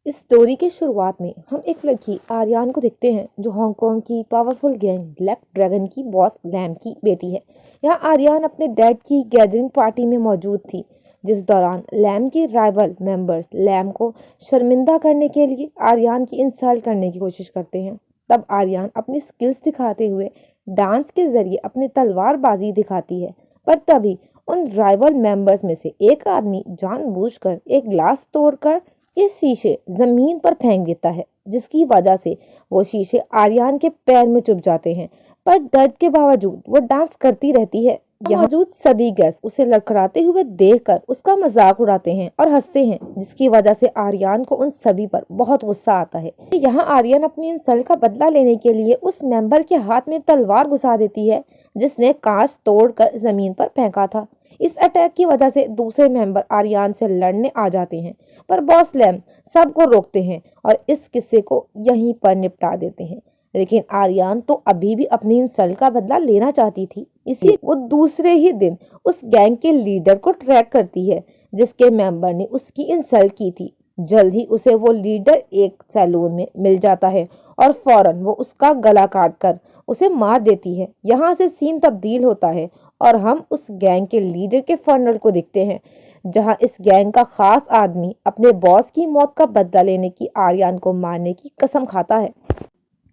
इस स्टोरी के शुरुआत में हम एक लड़की आर्यान को देखते हैं जो हांगकांग की पावरफुल गैंग ब्लैक ड्रैगन की बॉस लैम की बेटी है। यहाँ आर्यान अपने डैड की गैदरिंग पार्टी में मौजूद थी, जिस दौरान लैम की राइवल मेंबर्स लैम को शर्मिंदा करने के लिए आर्यान की इंसल्ट करने की कोशिश करते हैं। तब आर्यान अपनी स्किल्स दिखाते हुए डांस के जरिए अपनी तलवारबाजी दिखाती है, पर तभी उन राइवल मेंबर्स में से एक आदमी जानबूझकर एक ग्लास तोड़कर ये शीशे जमीन पर फेंक देता है, जिसकी वजह से वो शीशे आर्यान के पैर में चुभ जाते हैं। पर दर्द के बावजूद वो डांस करती रहती है। यहाँ मौजूद सभी गेस्ट उसे लड़खड़ाते हुए देखकर उसका मजाक उड़ाते हैं और हंसते हैं, जिसकी वजह से आर्यान को उन सभी पर बहुत गुस्सा आता है। यहाँ आर्यान अपनी इंसल्ट का बदला लेने के लिए उस मेंबर के हाथ में तलवार घुसा देती है, जिसने कांच तोड़कर जमीन पर फेंका था। इस अटैक की वजह से दूसरे मेंबर आर्यान से लड़ने आ जाते हैं, पर बॉस लैम सबको रोकते हैं और इस किस्से को यहीं पर निपटा देते हैं। लेकिन आर्यान तो अभी भी अपनी इंसल्ट का बदला लेना चाहती थी, इसलिए वो दूसरे ही दिन उस गैंग के लीडर को ट्रैक करती है, जिसके मेंबर ने उसकी इंसल्ट की थी। जल्द ही उसे वो लीडर एक सैलून में मिल जाता है और फौरन वो उसका गला काट कर उसे मार देती है। यहाँ से सीन तब्दील होता है और हम उस गैंग के लीडर के फनरल को देखते हैं, जहां इस गैंग का खास आदमी अपने बॉस की मौत का बदला लेने की आर्यान को मारने की कसम खाता है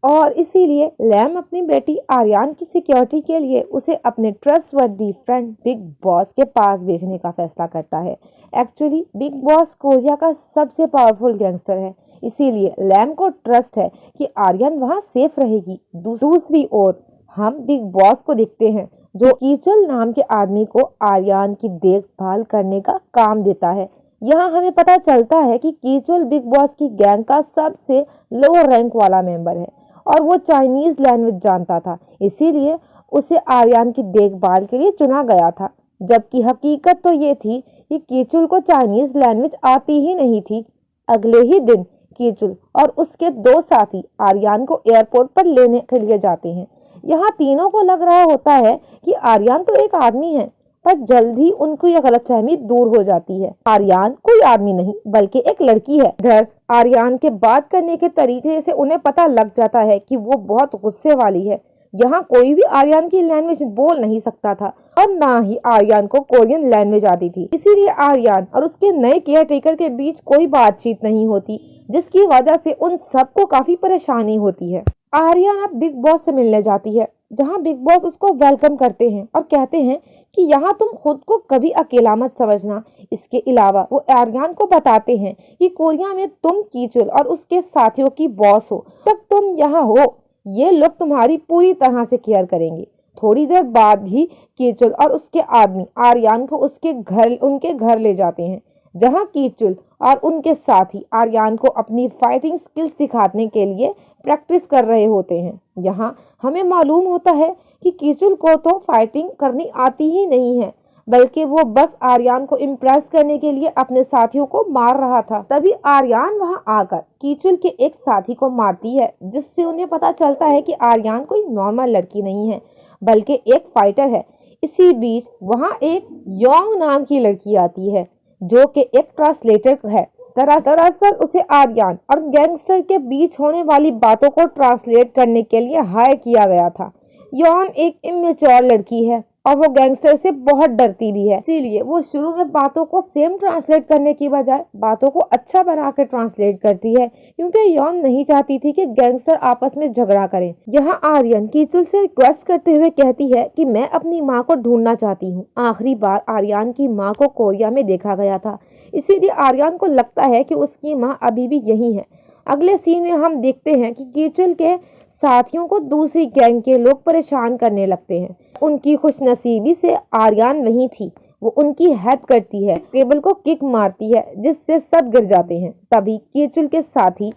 और इसीलिए लैम अपनी बेटी आर्यान की सिक्योरिटी के लिए उसे अपने ट्रस्टवर्दी फ्रेंड बिग बॉस के पास भेजने का फैसला करता है। एक्चुअली बिग बॉस कोरिया का सबसे पावरफुल गैंगस्टर है, इसीलिए लैम को ट्रस्ट है कि आर्यन वहां सेफ रहेगी। दूसरी ओर हम बिग बॉस को देखते हैं, जो कीचल नाम के आदमी को आर्यन की देखभाल करने का काम देता है। यहाँ हमें पता चलता है कि कीचल बिग बॉस की गैंग का सबसे लोअर रैंक वाला मेंबर है और वो चाइनीज लैंग्वेज जानता था, इसीलिए उसे आर्यन की देखभाल के लिए चुना गया था। जबकि हकीकत तो ये थी कि कीचुल को चाइनीज लैंग्वेज आती ही नहीं थी। अगले ही दिन कीचुल और उसके दो साथी आर्यन को एयरपोर्ट पर लेने के लिए जाते हैं। यहाँ तीनों को लग रहा होता है कि आर्यन तो एक आदमी है, पर जल्द ही उनको यह गलतफहमी दूर हो जाती है। आर्यन कोई आदमी नहीं बल्कि एक लड़की है। इधर आर्यन के बात करने के तरीके से उन्हें पता लग जाता है कि वो बहुत गुस्से वाली है। यहाँ कोई भी आर्यन की लैंग्वेज बोल नहीं सकता था और ना ही आर्यन को कोरियन लैंग्वेज आती थी, इसीलिए आर्यन और उसके नए केयर टेकर के बीच कोई बातचीत नहीं होती, जिसकी वजह से उन सबको काफी परेशानी होती है। आर्यन अब बिग बॉस से मिलने जाती है, जहाँ बिग बॉस उसको वेलकम करते हैं और कहते हैं कि यहाँ तुम खुद को कभी अकेला मत समझना। इसके अलावा वो आर्यन को बताते हैं कि कोरिया में तुम कीचुल और उसके साथियों की बॉस हो, तब तुम यहाँ हो, ये लोग तुम्हारी पूरी तरह से केयर करेंगे। थोड़ी देर बाद ही कीचुल और उसके आदमी आर्यन को उनके घर ले जाते हैं, जहाँ कीचुल और उनके साथी आर्यन को अपनी फाइटिंग स्किल्स दिखाने के लिए प्रैक्टिस कर रहे होते हैं। यहाँ हमें मालूम होता है कि कीचुल को तो फाइटिंग करनी आती ही नहीं है, बल्कि वो बस आर्यन को इम्प्रेस करने के लिए अपने साथियों को मार रहा था। तभी आर्यन वहां आकर कीचुल के एक साथी को मारती है, जिससे उन्हें पता चलता है कि आर्यन कोई नॉर्मल लड़की नहीं है बल्कि एक फाइटर है। इसी बीच वहां एक योंग नाम की लड़की आती है, जो कि एक ट्रांसलेटर है। दरअसल उसे आर्यन और गैंगस्टर के बीच होने वाली बातों को ट्रांसलेट करने के लिए हायर किया गया था। यॉन एक इमेच्योर लड़की है और वो गैंगस्टर से बहुत डरती भी है, इसीलिए वो शुरू में बातों को सेम ट्रांसलेट करने की बजाय बातों को अच्छा बना के ट्रांसलेट करती है, क्योंकि यॉन नहीं चाहती थी कि गैंगस्टर आपस में झगड़ा करें। यहाँ आर्यन कीचुल से रिक्वेस्ट करते हुए कहती है कि मैं अपनी माँ को ढूंढना चाहती हूँ। आखिरी बार आर्यन की माँ को कोरिया में देखा गया था, इसीलिए आर्यन को लगता है कि उसकी माँ अभी भी यही है। अगले सीन में हम देखते हैं कि कीचुल के साथियों को दूसरी गैंग के लोग परेशान करने लगते हैं। उनकी खुशनसीबी से आर्यन वहीं थी। वो उनकी हेल्प करती है, टेबल को किक मारती है, जिससे सब गिर जाते हैं। तभी कीचुल के साथी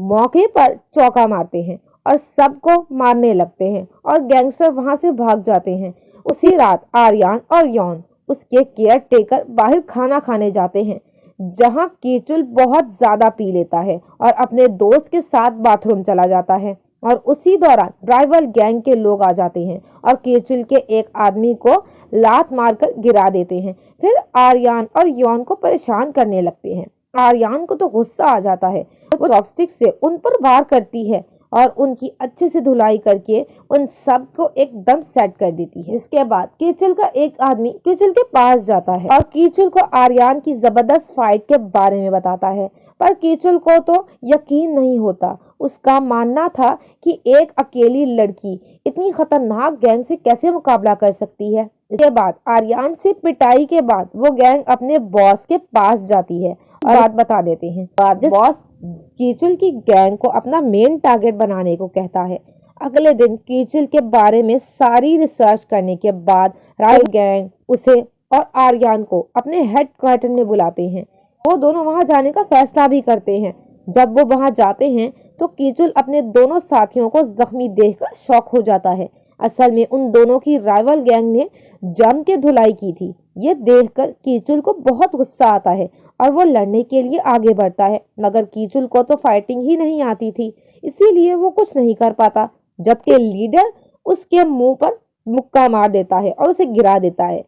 मौके पर चौका मारते हैं और सबको मारने लगते हैं और गैंगस्टर वहां से भाग जाते हैं। उसी रात आर्यन और यॉन उसके केयर टेकर बाहर खाना खाने जाते हैं, जहां कीचुल बहुत ज्यादा पी लेता है और अपने दोस्त के साथ बाथरूम चला जाता है और उसी दौरान राइवल गैंग के लोग आ जाते हैं और कीचुल के एक आदमी को लात मारकर गिरा देते हैं। फिर आर्यन और यॉन को परेशान करने लगते हैं। आर्यन को तो गुस्सा आ जाता है। वो चॉपस्टिक से उन पर वार करती है और उनकी अच्छे से धुलाई करके उन सब को एकदम सेट कर देती है। इसके बाद कीचल का एक आदमी कीचल के पास जाता है और कीचल को आर्यन की जबरदस्त फाइट के बारे में बताता है, पर कीचल को तो यकीन नहीं होता। उसका मानना था कि एक अकेली लड़की इतनी खतरनाक गैंग से कैसे मुकाबला कर सकती है। इसके बाद आर्यन से पिटाई के बाद वो गैंग अपने बॉस के पास जाती है और बात बता देते हैं। बॉस कीचल की गैंग को अपना मेन टारगेट बनाने को कहता है। अगले दिन कीचल के बारे में सारी रिसर्च करने के बाद राइवल गैंग उसे और आर्यन को अपने हेडक्वार्टर में बुलाते हैं। वो दोनों वहां जाने का फैसला भी करते हैं। जब वो वहां जाते हैं तो कीचल अपने दोनों साथियों को जख्मी देखकर शॉक हो जाता है। असल में उन दोनों की राइवल गैंग ने जम के धुलाई की थी। ये देखकर कीचल को बहुत गुस्सा आता है और वो लड़ने के लिए आगे बढ़ता है, मगर कीचल को तो फाइटिंग ही नहीं आती थी, इसीलिए वो कुछ नहीं कर पाता। जबकि लीडर उसके मुंह पर मुक्का मार देता है और उसे गिरा देता है।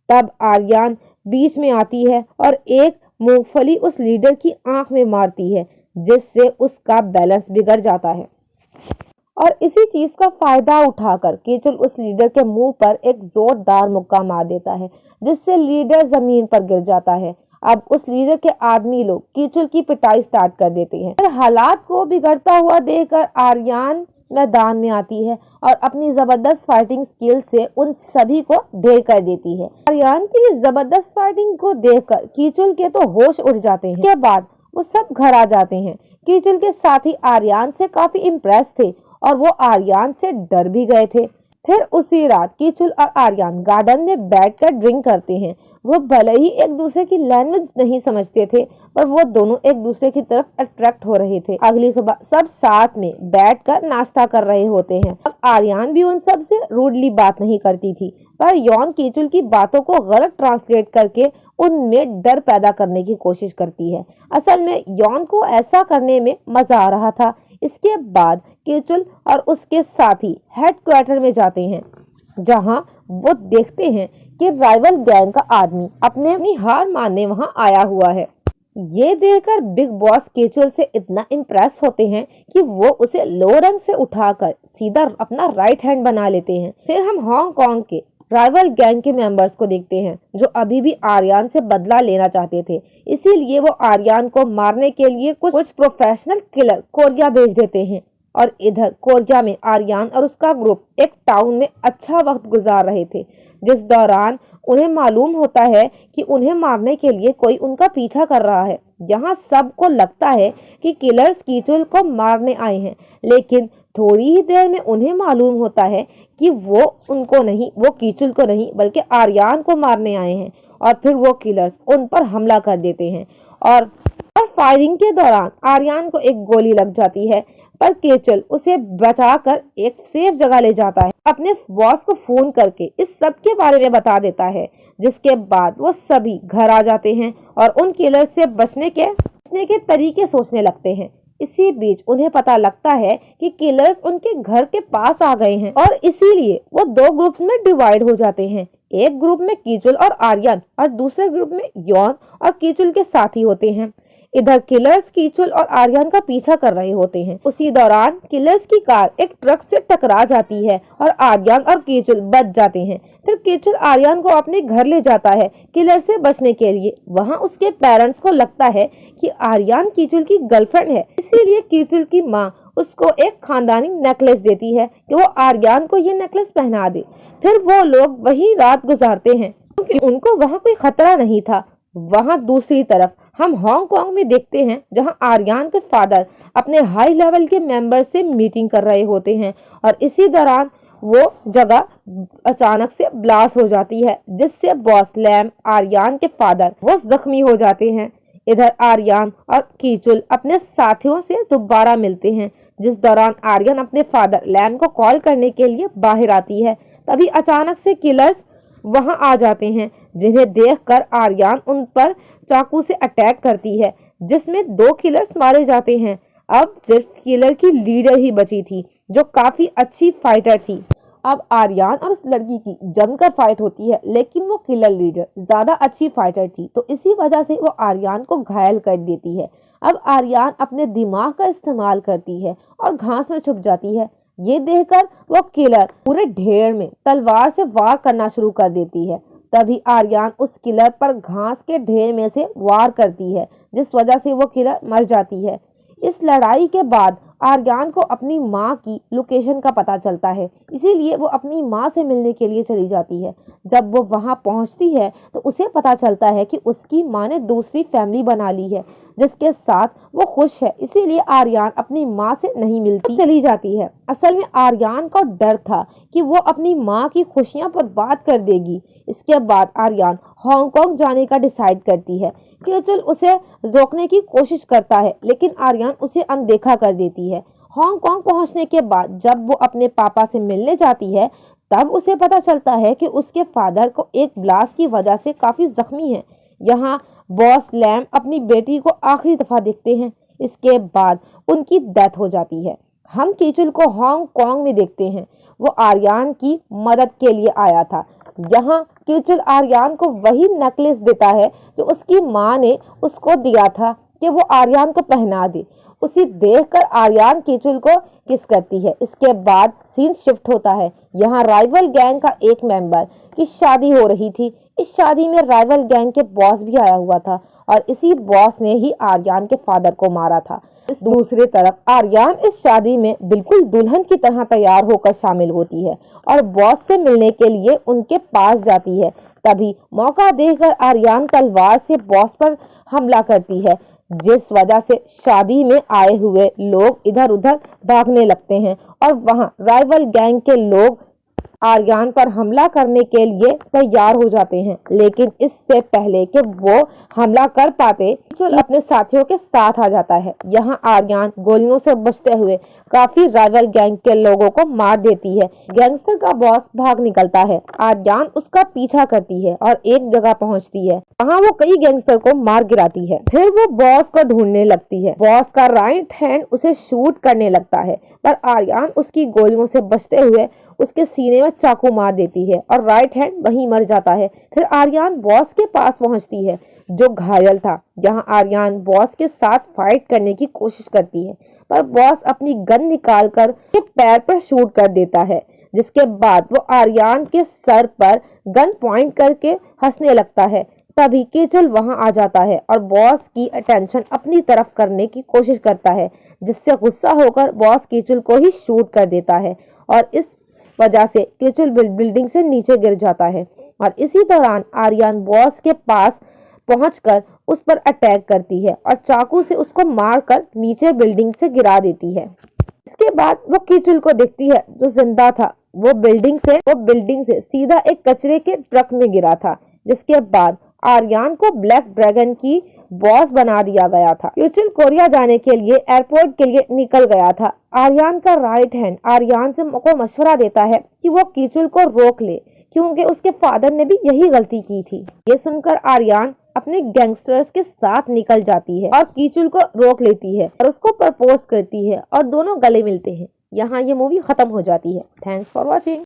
तब आर्यन बीच में आती है और एक मूंगफली उस लीडर की आंख में मारती है, जिससे उसका बैलेंस बिगड़ जाता है और इसी चीज का फायदा उठाकर कीचल उस लीडर के मुंह पर एक जोरदार मुक्का मार देता है, जिससे लीडर जमीन पर गिर जाता है। अब उस लीडर के आदमी लोग कीचल की पिटाई स्टार्ट कर देते हैं। फिर हालात को बिगड़ता हुआ देखकर आर्यन मैदान में आती है और अपनी जबरदस्त फाइटिंग स्किल से उन सभी को ढेर कर देती है। आर्यन की जबरदस्त फाइटिंग को देखकर कीचल के तो होश उड़ जाते हैं। इसके बाद वो सब घर आ जाते हैं। कीचल के साथी आर्यन से काफी इम्प्रेस थे और वो आर्यन से डर भी गए थे। फिर उसी रात कीचल और आर्यन गार्डन में बैठकर ड्रिंक करते हैं। वो भले ही एक दूसरे की लैंग्वेज नहीं समझते थे, पर वो दोनों एक दूसरे की तरफ अट्रैक्ट हो रहे थे। अगली सुबह सब साथ में बैठकर नाश्ता कर रहे होते हैं। अब आर्यन भी उन सब से रूडली बात नहीं करती थी, पर यौन कीचल की बातों को गलत ट्रांसलेट करके उनमें डर पैदा करने की कोशिश करती है। असल में यौन को ऐसा करने में मजा आ रहा था। इसके बाद कीचल और उसके साथी हेडक्वार्टर में जाते हैं, जहां वो देखते हैं कि राइवल गैंग का आदमी अपनी हार मानने वहां आया हुआ है। ये देखकर बिग बॉस कीचल से इतना इम्प्रेस होते हैं कि वो उसे लो रैंक से उठाकर सीधा अपना राइट हैंड बना लेते हैं। फिर हम हांगकांग के राइवल गैंग के मेंबर्स को देखते हैं, जो अभी भी आर्यन से बदला लेना चाहते थे। इसीलिए वो आर्यन को मारने के लिए कुछ प्रोफेशनल किलर कोरिया भेज देते हैं। और इधर कोरिया में आर्यन और उसका ग्रुप एक टाउन में अच्छा वक्त गुजार रहे थे, जिस दौरान उन्हें मालूम होता है कि उन्हें मारने के लिए कोई उनका पीछा कर रहा है। यहाँ सबको लगता है कि किलर्स कीचल को मारने आए हैं, लेकिन थोड़ी ही देर में उन्हें मालूम होता है कि वो कीचल को नहीं बल्कि आर्यन को मारने आए हैं। और फिर वो किलर्स उन पर हमला कर देते हैं और फायरिंग के दौरान आर्यन को एक गोली लग जाती है, पर कीचल उसे बचाकर एक सेफ जगह ले जाता है। अपने बॉस को फोन करके इस सब के बारे में बता देता है, जिसके बाद वो सभी घर आ जाते हैं और उन किलर से बचने के तरीके सोचने लगते हैं। इसी बीच उन्हें पता लगता है कि किलर्स उनके घर के पास आ गए हैं और इसीलिए वो दो ग्रुप्स में डिवाइड हो जाते हैं। एक ग्रुप में कीचल और आर्यन और दूसरे ग्रुप में यौन और कीचल के साथी होते हैं। इधर किलर्स कीचल और आर्यन का पीछा कर रहे होते हैं। उसी दौरान किलर्स की कार एक ट्रक से टकरा जाती है और आर्यन और कीचल बच जाते हैं। फिर कीचल आर्यन को अपने घर ले जाता है किलर से बचने के लिए। वहां उसके पेरेंट्स को लगता है कि आर्यन कीचल की गर्लफ्रेंड है, इसीलिए कीचल की माँ उसको एक खानदानी नेकलेस देती है कि वो आर्यन को ये नेकलेस पहना दे। फिर वो लोग वही रात गुजारते हैं, क्योंकि उनको वहाँ कोई खतरा नहीं था। वहां दूसरी तरफ हम हांगकांग में देखते हैं, जहां आर्यन के फादर अपने हाई लेवल के मेंबर से मीटिंग कर रहे होते हैं और इसी दौरान वो जगह अचानक से ब्लास्ट हो जाती है, जिससे बॉस लैम आर्यन के फादर वो जख्मी हो जाते हैं। इधर आर्यन और कीचल अपने साथियों से दोबारा मिलते हैं, जिस दौरान आर्यन अपने फादर लैम को कॉल करने के लिए बाहर आती है। तभी अचानक से किलर्स वहां आ जाते हैं, जिन्हें देखकर आर्यन उन पर चाकू से अटैक करती है, जिसमें 2 किलर्स मारे जाते हैं। अब सिर्फ किलर की लीडर ही बची थी, जो काफी अच्छी फाइटर थी अब आर्यन और उस लड़की की जमकर फाइट होती है, लेकिन वो किलर लीडर ज्यादा अच्छी फाइटर थी, तो इसी वजह से वो आर्यन को घायल कर देती है। अब आर्यन अपने दिमाग का इस्तेमाल करती है और घास में छुप जाती है। ये देखकर वो किलर पूरे ढेर में तलवार से वार करना शुरू कर देती है। तभी आर्यन उस किलर पर घास के ढेर में से वार करती है, जिस वजह से वो किलर मर जाती है। इस लड़ाई के बाद आर्यन को अपनी माँ की लोकेशन का पता चलता है, इसीलिए वो अपनी माँ से मिलने के लिए चली जाती है। जब वो वहां पहुंचती है तो उसे पता चलता है कि उसकी माँ ने दूसरी फैमिली बना ली है, जिसके साथ वो खुश है। इसीलिए आर्यन अपनी माँ से नहीं मिलती चली जाती है। असल में आर्यन को डर था कि वो अपनी माँ की खुशियां बर्बाद कर देगी। इसके बाद आर्यन हांगकांग जाने का डिसाइड करती है। केचुल उसे रोकने की कोशिश करता है, लेकिन आर्यन उसे अनदेखा कर देती है। हांगकांग पहुंचने के बाद जब वो अपने पापा से मिलने जाती है, तब उसे पता चलता है कि उसके फादर को एक ब्लास्ट की वजह से काफी जख्मी है। यहाँ बॉस लैम अपनी बेटी को आखिरी दफा देखते हैं। इसके बाद उनकी डेथ हो जाती है। हम केचुल को हांगकांग में देखते हैं। वो आर्यन की मदद के लिए आया था। यहाँ केचुल आर्यन को वही नेकलेस देता है जो उसकी माँ ने उसको दिया था कि वो आर्यन को पहना दे। उसे देखकर आर्यन केचुल को किस करती है। इसके बाद सीन शिफ्ट होता है। यहाँ राइवल गैंग का एक मेंबर की शादी हो रही थी। इस शादी में राइवल गैंग के बॉस भी आया हुआ था और इसी बॉस ने ही आर्यन के फादर को मारा था। इस दूसरी तरफ आर्यन इस शादी में बिल्कुल दुल्हन की तरह तैयार होकर शामिल होती है और बॉस से मिलने के लिए उनके पास जाती है। तभी मौका देखकर आर्यन तलवार से बॉस पर हमला करती है, जिस वजह से शादी में आए हुए लोग इधर उधर भागने लगते हैं और वहां राइवल गैंग के लोग आर्यन पर हमला करने के लिए तैयार हो जाते हैं। लेकिन इससे पहले कि वो हमला कर पाते, केचुल अपने साथियों के साथ आ जाता है। यहाँ आर्यन गोलियों से बचते हुए काफी राइवल गैंग के लोगों को मार देती है। गैंगस्टर का बॉस भाग निकलता है। आर्यन उसका पीछा करती है और एक जगह पहुंचती है। वहाँ वो कई गैंगस्टर को मार गिराती है। फिर वो बॉस को ढूंढने लगती है। बॉस का राइट हैंड उसे शूट करने लगता है, पर आर्यन उसकी गोलियों से बचते हुए उसके सीने में चाकू मार देती है और राइट हैंड वहीं मर जाता है। फिर आर्यन बॉस के पास पहुंचती है, जो घायल था। यहाँ आर्यन बॉस के साथ फाइट करने की कोशिश करती है, पर बॉस अपनी गन निकालकर उसके पैर पर शूट कर देता है, जिसके बाद वो आर्यन के सर पर गन पॉइंट करके हंसने लगता है। तभी केचुल वहां आ जाता है और बॉस की अटेंशन अपनी तरफ करने की कोशिश करता है, जिससे गुस्सा होकर बॉस केचुल को ही शूट कर देता है और इस वजह से केचुल बिल्डिंग से नीचे गिर जाता है। और इसी दौरान आर्यन बॉस के पास पहुंचकर उस पर अटैक करती है और चाकू से उसको मारकर नीचे बिल्डिंग से गिरा देती है। इसके बाद वो केचुल को देखती है, जो जिंदा था। वो बिल्डिंग से सीधा एक कचरे के ट्रक में गिरा था, जिसके बाद आर्यन को ब्लैक ड्रैगन की बॉस बना दिया गया था। केचुल कोरिया जाने के लिए एयरपोर्ट के लिए निकल गया था। आर्यन का राइट हैंड आर्यन से को मशवरा देता है कि वो केचुल को रोक ले, क्योंकि उसके फादर ने भी यही गलती की थी। ये सुनकर आर्यन अपने गैंगस्टर्स के साथ निकल जाती है और केचुल को रोक लेती है और उसको प्रपोज करती है और दोनों गले मिलते हैं। यहाँ ये मूवी खत्म हो जाती है। Thanks for watching.